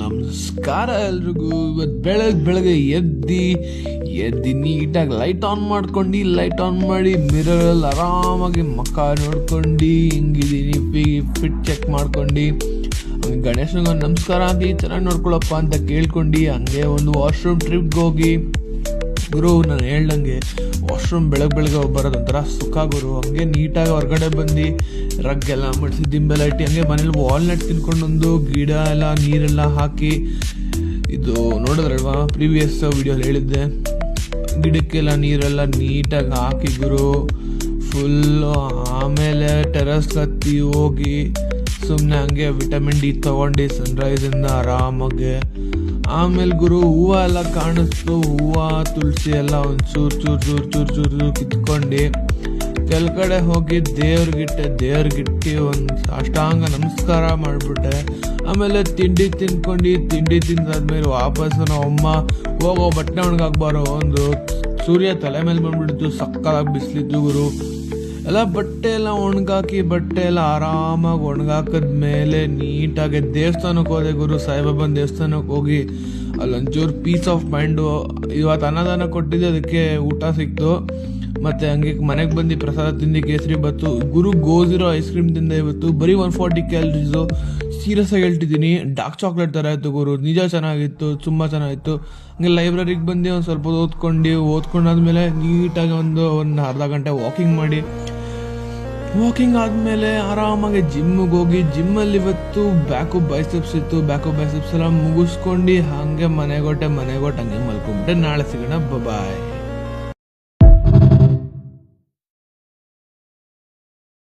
ನಮಸ್ಕಾರ ಎಲ್ರಿಗೂ. ಇವತ್ತು ಬೆಳಗ್ಗೆ ಎದ್ದಿ ನೀಟಾಗಿ ಲೈಟ್ ಆನ್ ಮಾಡ್ಕೊಂಡು ಲೈಟ್ ಆನ್ ಮಾಡಿ ಮಿರರಲ್ಲಿ ಆರಾಮಾಗಿ ಮುಖ ನೋಡ್ಕೊಂಡು ಹಿಂಗಿದ್ದೀನಿ ಫಿಟ್ ಚೆಕ್ ಮಾಡ್ಕೊಂಡು ಗಣೇಶನಿಗೆ ಒಂದು ನಮಸ್ಕಾರ ಹಾಕಿ ಚೆನ್ನಾಗಿ ನೋಡ್ಕೊಳಪ್ಪ ಅಂತ ಕೇಳ್ಕೊಂಡು ಹಂಗೆ ಒಂದು ವಾಶ್ರೂಮ್ ಟ್ರಿಪ್ಗೆ ಹೋಗಿ ಗುರು ನಾನು ಹೇಳ್ದಂಗೆ ವಾಶ್ರೂಮ್ ಬೆಳಗ್ಗೆ ಬರೋದೊಂಥರ ಸುಖ ಗುರು. ಹಂಗೆ ನೀಟಾಗಿ ಹೊರಗಡೆ ಬಂದು ರಗ್ಗೆಲ್ಲ ಮಡಿಸಿ ದಿಂಬೆಲ್ಲ ಇಟ್ಟು ಹಂಗೆ ಮನೇಲಿ ವಾಲ್ನಟ್ ತಿನ್ಕೊಂಡೊಂದು ಗಿಡ ಎಲ್ಲ ನೀರೆಲ್ಲ ಹಾಕಿ ಇದು ನೋಡಿದ್ರಲ್ವಾ ಪ್ರೀವಿಯಸ್ ವಿಡಿಯೋಲಿ ಹೇಳಿದ್ದೆ, ಗಿಡಕ್ಕೆಲ್ಲ ನೀರೆಲ್ಲ ನೀಟಾಗಿ ಹಾಕಿ ಗುರು ಫುಲ್ಲು. ಆಮೇಲೆ ಟೆರಸ್ ಹತ್ತಿ ಹೋಗಿ ಸುಮ್ಮನೆ ಹಂಗೆ ವಿಟಮಿನ್ ಡಿ ತೊಗೊಂಡು ಸನ್ರೈಸಿಂದ ಆರಾಮಾಗೆ. ಆಮೇಲೆ ಗುರು ಹೂವು ಎಲ್ಲ ಕಾಣಿಸ್ತು, ಹೂವು ತುಳಸಿ ಎಲ್ಲ ಒಂದು ಚೂರು ಕಿತ್ಕೊಂಡು ಕೆಳಗಡೆ ಹೋಗಿ ದೇವ್ರಿಗಿಟ್ಟು ಒಂದು ಅಷ್ಟಾಂಗ ನಮಸ್ಕಾರ ಮಾಡಿಬಿಟ್ಟೆ. ಆಮೇಲೆ ತಿಂಡಿ ತಿಂದಾದ್ಮೇಲೆ ವಾಪಸ್ ನಾವು ಅಮ್ಮ ಹೋಗೋ ಬಟ್ಟೆ ಒಣಗಾಕ್ಬಾರೋ ಒಂದು ಸೂರ್ಯ ತಲೆ ಮೇಲೆ ಬಂದ್ಬಿಡ್ತು, ಸಕ್ಕತ್ತಾಗಿ ಬಿಸಿಲಿದ್ದು ಗುರು. ಎಲ್ಲ ಬಟ್ಟೆ ಎಲ್ಲ ಆರಾಮಾಗಿ ಒಣಗಾಕಿದ್ಮೇಲೆ ನೀಟಾಗಿ ದೇವಸ್ಥಾನಕ್ಕೆ ಹೋದೆ ಗುರು. ಸಾಯಿಬಾಬಾನ ದೇವಸ್ಥಾನಕ್ಕೆ ಹೋಗಿ ಅಲ್ಲೊಂಚೂರು ಪೀಸ್ ಆಫ್ ಮೈಂಡು. ಇವತ್ತು ಅನ್ನದಾನ ಕೊಟ್ಟಿದ್ದೆ, ಅದಕ್ಕೆ ಊಟ ಸಿಕ್ತು. ಮತ್ತು ಹಂಗೆ ಮನೆಗೆ ಬಂದು ಪ್ರಸಾದ ತಿಂದು ಕೇಸರಿ ಬತ್ತು ಗುರು. ಗೋಜಿರೋ ಐಸ್ ಕ್ರೀಮ್ ತಿಂದೆ ಇವತ್ತು, ಬರೀ 140 ಕ್ಯಾಲರೀಸು. ಸೀರಿಯಸ್ ಆಗಿ ಹೇಳ್ತಿದ್ದೀನಿ, ಡಾರ್ಕ್ ಚಾಕ್ಲೇಟ್ ಥರ ಇತ್ತು ಗುರು, ನಿಜ ಚೆನ್ನಾಗಿತ್ತು, ತುಂಬ ಚೆನ್ನಾಗಿತ್ತು. ಹಂಗೆ ಲೈಬ್ರರಿಗೆ ಬಂದು ಒಂದು ಸ್ವಲ್ಪ ಓದ್ಕೊಂಡಾದ್ಮೇಲೆ ನೀಟಾಗಿ ಒಂದು ಅರ್ಧ ಗಂಟೆ ವಾಕಿಂಗ್ ಆದಮೇಲೆ ಆರಾಮಾಗಿ ಜಿಮ್ಮಿಗೆ ಹೋಗಿ ಜಿಮ್ಮಲ್ಲಿ ಇವತ್ತು ಬ್ಯಾಕು ಬೈಸೆಪ್ಸ್ ಇತ್ತು. ಬ್ಯಾಕು ಬೈಸೆಪ್ಸ್ ಎಲ್ಲ ಮುಗಿಸ್ಕೊಂಡು ಹಂಗೆ ಮನೆಗೊಟ್ಟೆ ಹಂಗೆ ಮಲ್ಕೊಂಡ್ಬಿಟ್ಟೆ. ನಾಳೆ ಸಿಗೋಣ, ಬಾಯ್.